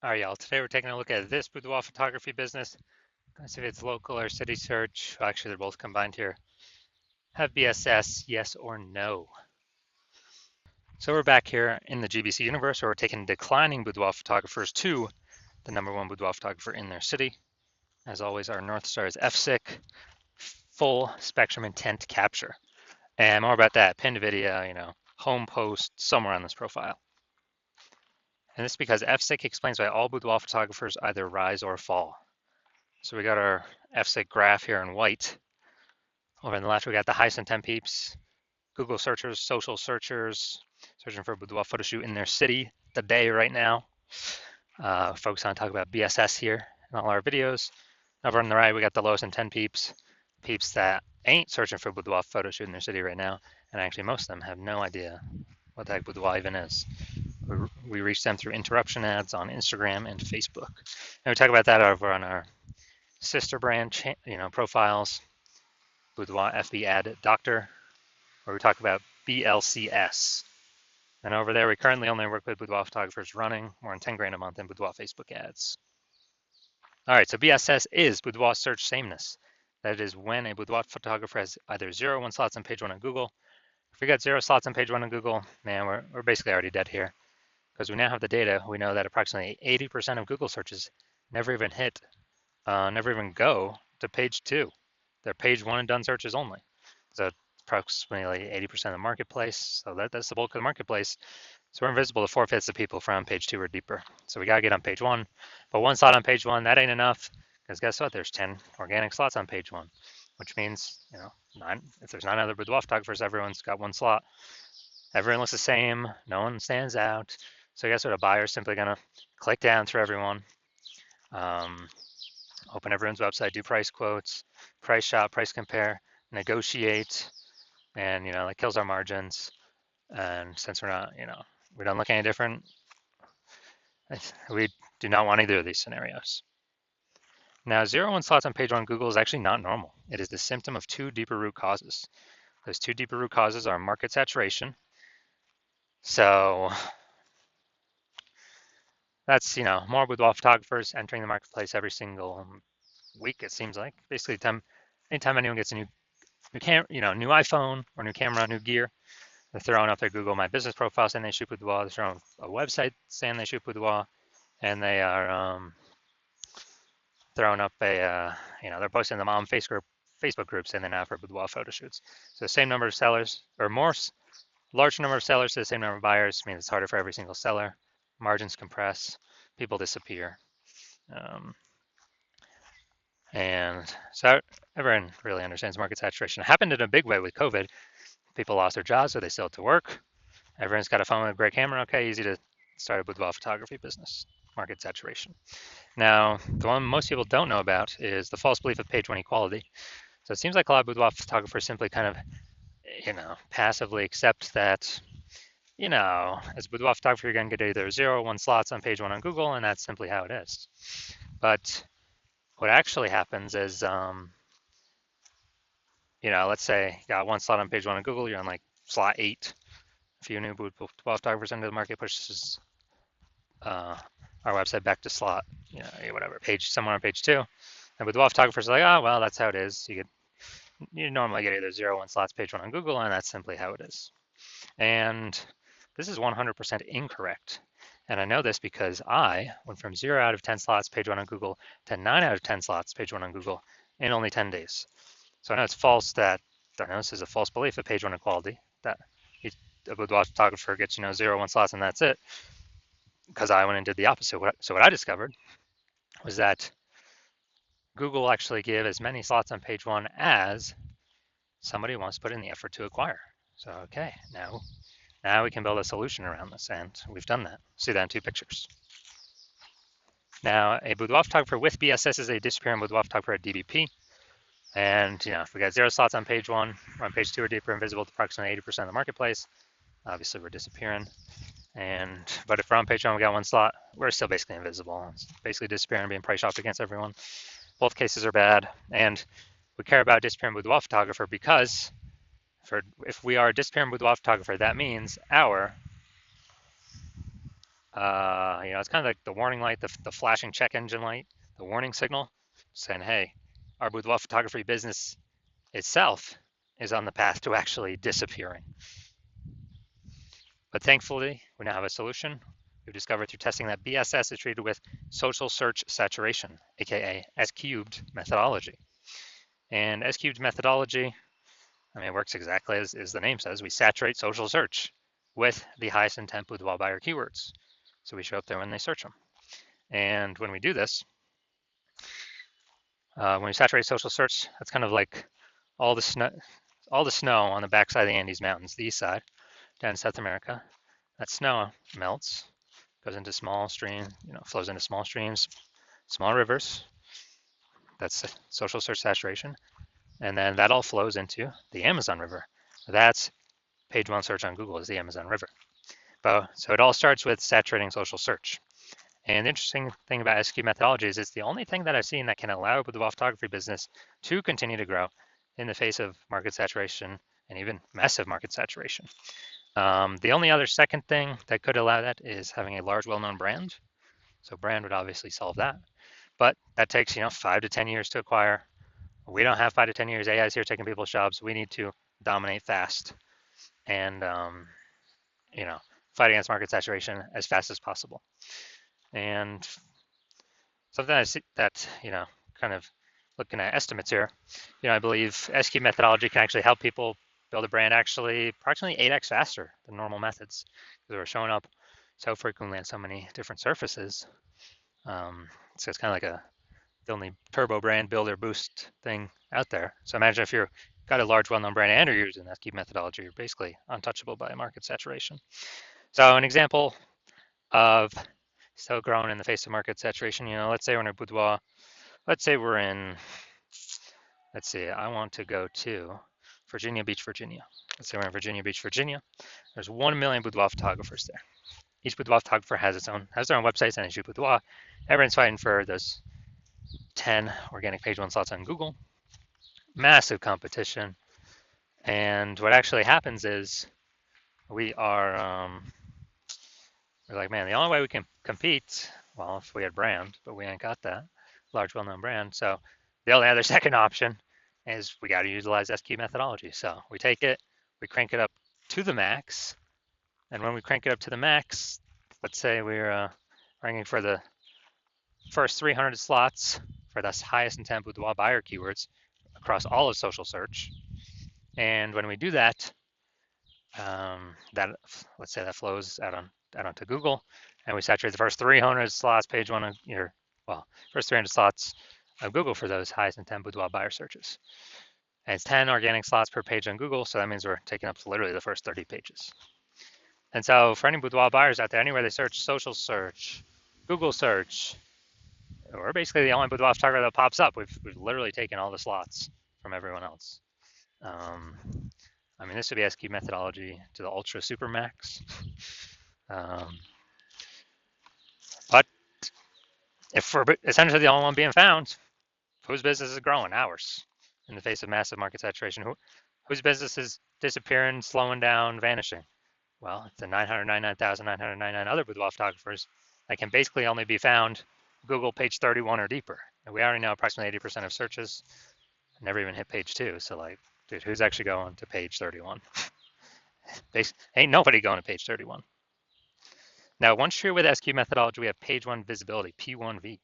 All right, y'all. Today we're taking a look at this boudoir photography business. Let's see if it's local or city search. Well, actually, they're both combined here. Have BSS, yes or no? So we're back here in the GBC universe where we're taking declining boudoir photographers to the #1 boudoir photographer in their city. As always, our North Star is FSIC, full spectrum intent capture. And more about that, pinned video, home post somewhere on this profile. And this is because FSIC explains why all boudoir photographers either rise or fall. So we got our FSIC graph here in white. Over on the left, we got the highest intent peeps, Google searchers, social searchers, searching for a boudoir photo shoot in their city today, right now. Focus on talk about BSS here in all our videos. Over on the right, we got the lowest intent peeps, peeps that ain't searching for a boudoir photo shoot in their city right now. And actually, most of them have no idea what the heck boudoir even is. We reach them through interruption ads on Instagram and Facebook. And we talk about that over on our sister brand, profiles, Boudoir FB Ad Doctor, where we talk about BLCS. And over there, we currently only work with boudoir photographers running more than 10 grand a month in boudoir Facebook ads. All right, so BSS is boudoir search sameness. That is when a boudoir photographer has either 0 or 1 slots on page 1 on Google. If we got 0 slots on page 1 on Google, man, we're basically already dead here. Because we now have the data, we know that approximately 80% of Google searches never even never even go to page 2. They're page 1 and done searches only. So approximately 80% of the marketplace. So that's the bulk of the marketplace. So we're invisible to 4/5 of people from page 2 or deeper. So we got to get on page 1. But 1 slot on page 1, that ain't enough. Because guess what? There's 10 organic slots on page 1, which means, if there's 9 other boudoir photographers, everyone's got 1 slot. Everyone looks the same. No one stands out. So guess what? A buyer's simply going to click down through everyone, open everyone's website, do price quotes, price shop, price compare, negotiate, and that kills our margins. And since we're not, we don't look any different, we do not want either of these scenarios. Now, 0 1 slots on page 1 Google is actually not normal. It is the symptom of 2 deeper root causes. Those 2 deeper root causes are market saturation. So that's, more boudoir photographers entering the marketplace every single week, it seems like. Basically, anytime anyone gets a new new iPhone or new camera, new gear, they're throwing up their Google My Business profile saying they shoot boudoir. They're throwing a website saying they shoot boudoir, and they are throwing up they're posting them on Facebook groups saying they're now for boudoir photo shoots. So the same number of sellers, or large number of sellers to the same number of buyers, means it's harder for every single seller. Margins compress, people disappear. And so everyone really understands market saturation. It happened in a big way with COVID. People lost their jobs, so they still had to work. Everyone's got a phone with a great camera. Okay, easy to start a boudoir photography business. Market saturation. Now, the one most people don't know about is the false belief of page 1 equality. So it seems like a lot of boudoir photographers simply kind of, passively accept that, as a boudoir photographer, you're going to get either 0 or 1 slots on page 1 on Google, and that's simply how it is. But what actually happens is, let's say you got 1 slot on page 1 on Google, you're on like slot 8. A few new boudoir photographers into the market pushes our website back to slot, whatever, somewhere on page 2. And boudoir photographers are like, oh, well, that's how it is. You normally get either 0 or 1 slots page 1 on Google, and that's simply how it is. And this is 100% incorrect. And I know this because I went from 0 out of 10 slots page 1 on Google to 9 out of 10 slots page 1 on Google in only 10 days. So I know it's false this is a false belief of page 1 equality, that a boudoir photographer gets, 0 1 slots and that's it, because I went and did the opposite. So what I discovered was that Google will actually give as many slots on page 1 as somebody wants to put in the effort to acquire. So, okay, now we can build a solution around this, and we've done that. See that in 2 pictures. Now, a boudoir photographer with BSS is a disappearing boudoir photographer at DBP. And, if we got 0 slots on page 1, we're on page 2 or deeper, invisible to approximately 80% of the marketplace, obviously we're disappearing. But if we're on page 1, we got 1 slot, we're still basically invisible. It's basically disappearing, being price shopped against everyone. Both cases are bad. And we care about disappearing boudoir photographer because if we are a disappearing boudoir photographer, that means our It's kind of like the warning light, the flashing check engine light, the warning signal, saying, hey, our boudoir photography business itself is on the path to actually disappearing. But thankfully, we now have a solution. We've discovered through testing that BSS is treated with social search saturation, aka S cubed methodology. And S cubed methodology, it works exactly as the name says. We saturate social search with the highest intent boudoir buyer keywords. So we show up there when they search them. And when we do this, when we saturate social search, that's kind of like all the snow on the backside of the Andes Mountains, the east side, down in South America. That snow melts, goes into small streams, flows into small streams, small rivers. That's social search saturation. And then that all flows into the Amazon River. That's page one search on Google is the Amazon River. So it all starts with saturating social search. And the interesting thing about SQ methodology is it's the only thing that I've seen that can allow the photography business to continue to grow in the face of market saturation and even massive market saturation. The only other second thing that could allow that is having a large, well-known brand. So brand would obviously solve that. But that takes 5 to 10 years to acquire. We don't have 5 to 10 years. AI is here taking people's jobs. We need to dominate fast and fight against market saturation as fast as possible. And something I see that kind of looking at estimates here, I believe SQ methodology can actually help people build a brand actually approximately 8x faster than normal methods because we're showing up so frequently on so many different surfaces. So it's kind of like the only turbo brand builder boost thing out there. So imagine if you've got a large well-known brand and you're using SQ methodology, you're basically untouchable by market saturation. So an example of still growing in the face of market saturation, let's say we're in a boudoir. Let's say we're in, I want to go to Virginia Beach, Virginia. Let's say we're in Virginia Beach, Virginia. There's 1 million boudoir photographers there. Each boudoir photographer has their own websites and a boudoir. Everyone's fighting for those 10 organic page one slots on Google. Massive competition. And what actually happens is we're like, man, the only way we can compete, well, if we had brand, but we ain't got that large, well-known brand. So the only other second option is we got to utilize SQ methodology. So we take it, we crank it up to the max. And when we crank it up to the max, let's say we're ranking for the first 300 slots for the highest intent boudoir buyer keywords across all of social search. And when we do that, let's say that flows out onto Google, and we saturate the first 300 slots, page one of first 300 slots of Google for those highest intent boudoir buyer searches. And it's 10 organic slots per page on Google, so that means we're taking up literally the first 30 pages. And so for any boudoir buyers out there, anywhere they search, social search, Google search, we're basically the only boudoir photographer that pops up. We've literally taken all the slots from everyone else. This would be SQ methodology to the ultra super max. But if we're essentially the only one being found, whose business is growing? Ours. In the face of massive market saturation, whose business is disappearing, slowing down, vanishing? Well, it's the 999,999 other boudoir photographers that can basically only be found Google page 31 or deeper. And we already know approximately 80% of searches never even hit page 2. So dude, who's actually going to page 31? Ain't nobody going to page 31. Now, once you're with SQ methodology, we have page 1 visibility, P1V.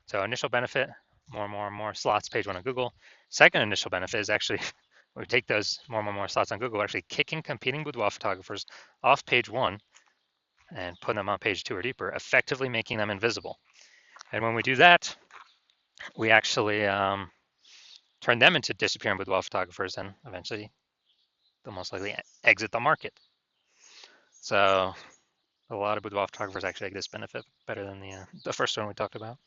So initial benefit, more slots, page 1 on Google. Second initial benefit is actually, we take those more slots on Google, actually kicking competing boudoir photographers off page 1 and putting them on page 2 or deeper, effectively making them invisible. And when we do that, we actually turn them into disappearing boudoir photographers, and eventually they'll most likely exit the market. So a lot of boudoir photographers actually get this benefit better than the first one we talked about.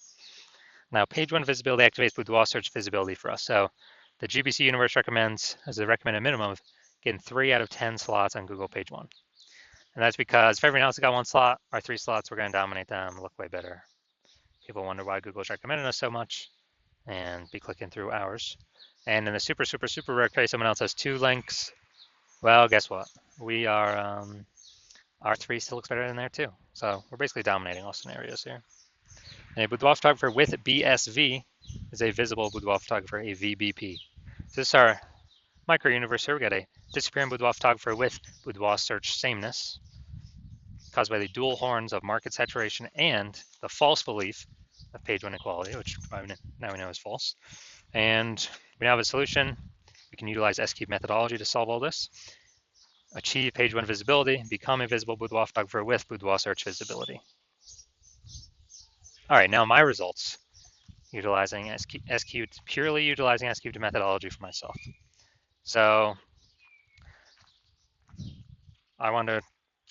Now, page 1 visibility activates boudoir search visibility for us. So the GBC universe recommends, as a recommended minimum, of getting 3 out of 10 slots on Google page 1. And that's because if everyone else has got 1 slot, our 3 slots, we're going to dominate them, look way better. People wonder why Google's recommending us so much and be clicking through ours. And in the super rare case someone else has 2 links, well, guess what? We are R3 still looks better than there too. So we're basically dominating all scenarios here. And a boudoir photographer with BSV is a visible boudoir photographer, a VBP. So this is our micro universe here. We got a disappearing boudoir photographer with boudoir search sameness caused by the dual horns of market saturation and the false belief of page one equality, which now we know is false. And we now have a solution. We can utilize S-cube methodology to solve all this. Achieve page one visibility, become a visible boudoir photographer with boudoir search visibility. All right, now my results, utilizing S-cube, purely utilizing S-cube methodology for myself. So I want to,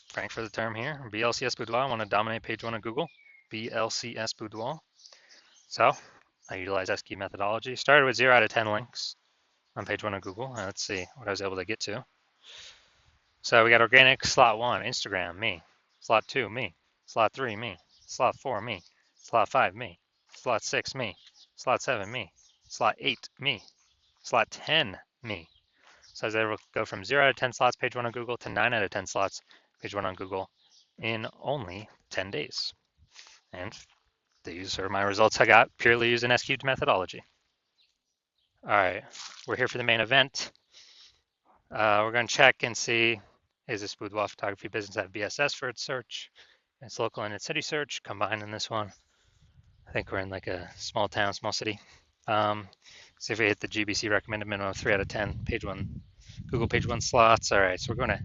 frank for the term here, BLCS Boudoir. I want to dominate page one of Google, BLCS Boudoir. So I utilize S-cube methodology. Started with 0 out of 10 links on page one of Google. Let's see what I was able to get to. So we got organic, slot 1, Instagram, me. Slot 2, me. Slot 3, me. Slot 4, me. Slot 5, me. Slot 6, me. Slot 7, me. Slot 8, me. Slot 10, me. So I was able to go from 0 out of 10 slots page one on Google to 9 out of 10 slots page one on Google in only 10 days. And these are my results I got purely using S-cubed methodology. All right, we're here for the main event. We're going to check and see, is this boudoir photography business have BSS for its search? It's local and its city search combined in this one. I think we're in like a small town, small city. See if we hit the GBC recommended minimum of 3 out of 10 page one, Google page one slots. All right, so we're going to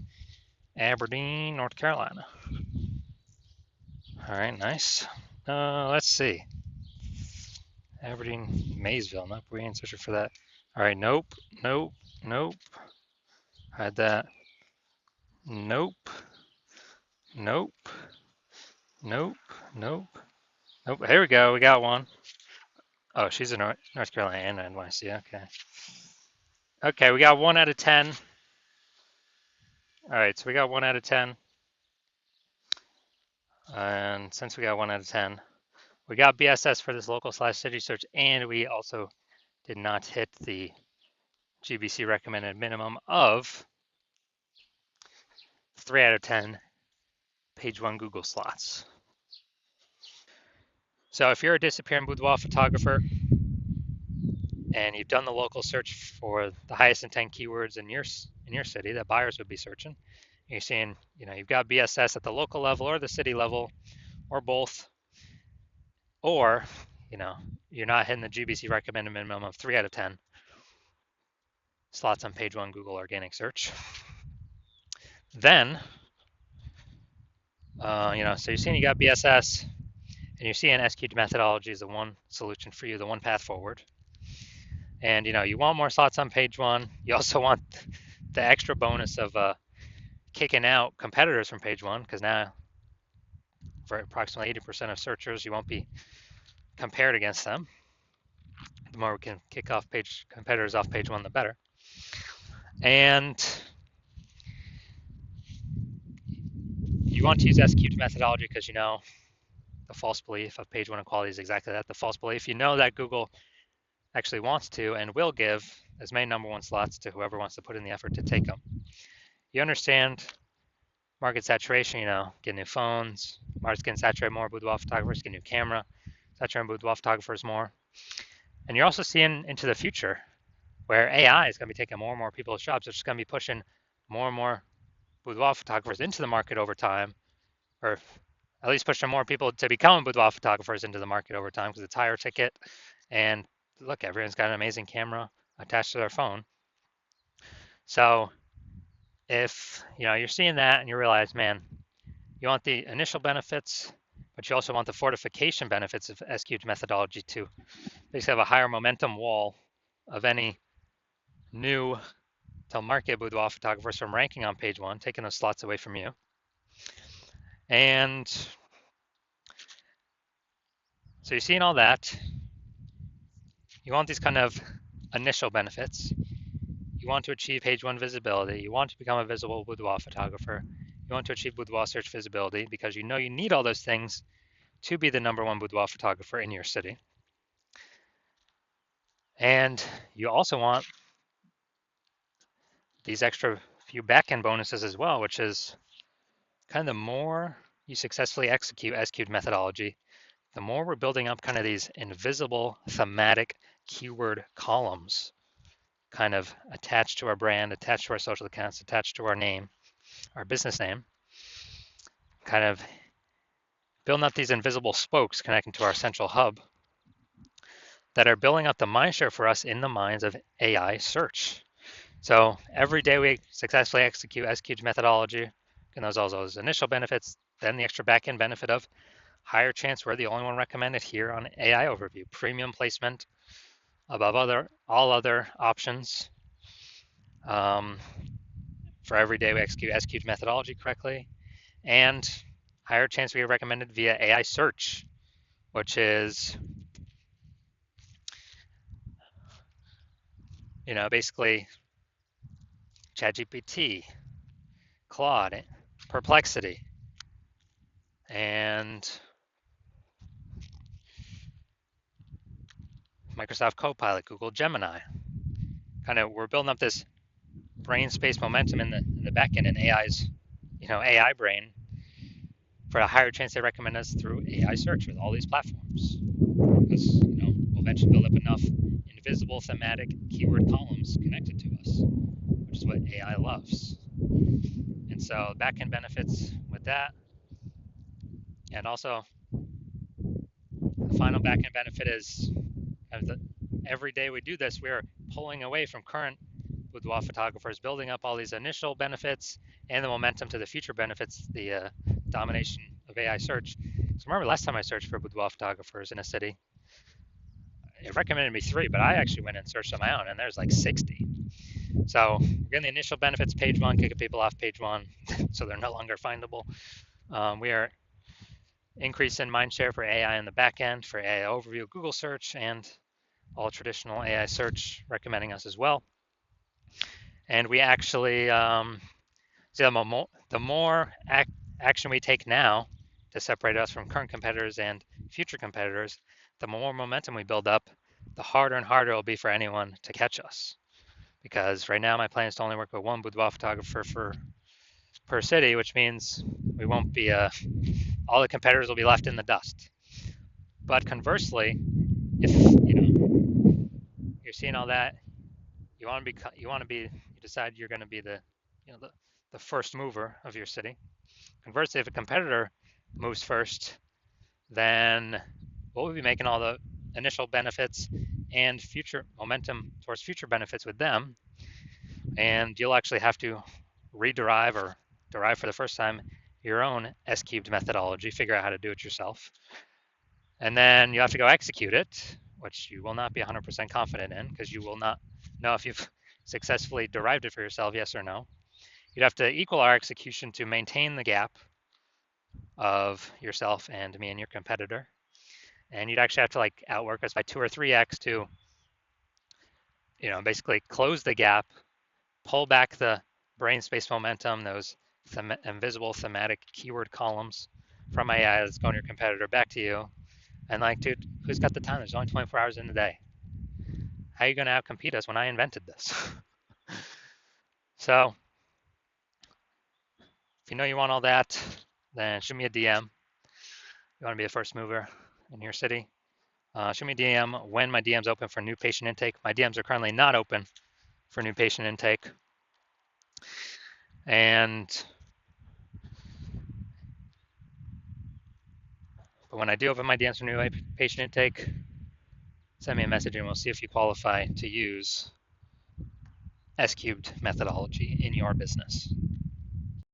Aberdeen, North Carolina. All right, nice. Let's see. Aberdeen, Maysville. Nope, we ain't searching for that. All right, nope, nope, nope. Had that. Nope, nope, nope, nope, nope. Here we go. We got one. Oh, she's in North Carolina and NYC. Okay. Okay, we got 1 out of 10. All right, so we got 1 out of 10. And since we got 1 out of 10, we got BSS for this local/city search, and we also did not hit the GBC recommended minimum of 3 out of 10 page one Google slots. So if you're a disappearing boudoir photographer and you've done the local search for the highest intent keywords in your city that buyers would be searching, you're seeing, you've got BSS at the local level or the city level or both, or, you're not hitting the GBC recommended minimum of 3 out of 10 slots on page one Google organic search, then, so you're seeing you got BSS and you're seeing S-cubed methodology is the one solution for you, the one path forward. And, you want more slots on page one. You also want the extra bonus of kicking out competitors from page one, because now for approximately 80% of searchers, you won't be compared against them. The more we can kick off competitors off page one, the better. And you want to use S-cubed methodology because the false belief of page one equality is exactly that, the false belief. You know that Google actually wants to and will give as many number one slots to whoever wants to put in the effort to take them. You understand market saturation, get new phones, market's getting saturated more, boudoir photographers get new camera, saturating boudoir photographers more. And you're also seeing into the future where AI is going to be taking more and more people's jobs. It's just going to be pushing more and more boudoir photographers into the market over time, or at least pushing more people to become boudoir photographers into the market over time because it's higher ticket. And look, everyone's got an amazing camera attached to their phone. So if you're seeing that and you realize, man, you want the initial benefits, but you also want the fortification benefits of S-cubed methodology to basically have a higher momentum wall of any new to market boudoir photographers from ranking on page one, taking those slots away from you. And so you're seeing all that. You want these kind of initial benefits. You want to achieve page one visibility. You want to become a visible boudoir photographer. You want to achieve boudoir search visibility because you need all those things to be the number one boudoir photographer in your city. And you also want these extra few back-end bonuses as well, which is kind of the more you successfully execute S-cubed methodology, the more we're building up kind of these invisible thematic keyword columns kind of attached to our brand, attached to our social accounts, attached to our name, our business name, kind of building up these invisible spokes connecting to our central hub that are building up the mindshare for us in the minds of AI search. So every day we successfully execute S-cubed methodology, and those initial benefits, then the extra backend benefit of higher chance we're the only one recommended here on AI Overview, premium placement above all other options. For every day we execute S-cubed methodology correctly, and higher chance we get recommended via AI search, which is, basically ChatGPT, Claude, Perplexity, and Microsoft Copilot, Google Gemini. Kind of, we're building up this brain space momentum in the back end in AI's, AI brain for a higher chance they recommend us through AI search with all these platforms. Because, we'll eventually build up enough invisible thematic keyword columns connected to us, which is what AI loves. And so backend benefits with that. And also, the final backend benefit is every day we do this, we're pulling away from current boudoir photographers, building up all these initial benefits and the momentum to the future benefits, the domination of AI search. So remember last time I searched for boudoir photographers in a city, it recommended me 3, but I actually went and searched on my own, and there's like 60. So we're getting the initial benefits, page 1, kicking people off page 1, so they're no longer findable. We are increasing mindshare for AI in the back end, for AI Overview, Google search, and all traditional AI search recommending us as well. And we actually, the more action we take now to separate us from current competitors and future competitors, the more momentum we build up, the harder and harder it will be for anyone to catch us. Because right now my plan is to only work with one boudoir photographer per city, which means we won't be, all the competitors will be left in the dust. But conversely, if you're seeing all that, you decide you're going to be the first mover of your city. Conversely, if a competitor moves first, then we'll be making all the initial benefits and future momentum towards future benefits with them. And you'll actually have to rederive or derive for the first time your own S-cubed methodology, figure out how to do it yourself. And then you have to go execute it, which you will not be 100% confident in because you will not know if you've successfully derived it for yourself, yes or no. You'd have to equal our execution to maintain the gap of yourself and me and your competitor. And you'd actually have to outwork us by 2 or 3x to, basically close the gap, pull back the brain space momentum, those invisible thematic keyword columns from AI that's going to your competitor back to you. And dude, who's got the time? There's only 24 hours in the day. How are you going to outcompete us when I invented this? So if you know you want all that, then shoot me a DM. You want to be a first mover in your city? Shoot me a DM when my DM's open for new patient intake. My DMs are currently not open for new patient intake. But when I do open my DMs for new patient intake, send me a message and we'll see if you qualify to use S-cubed methodology in your business.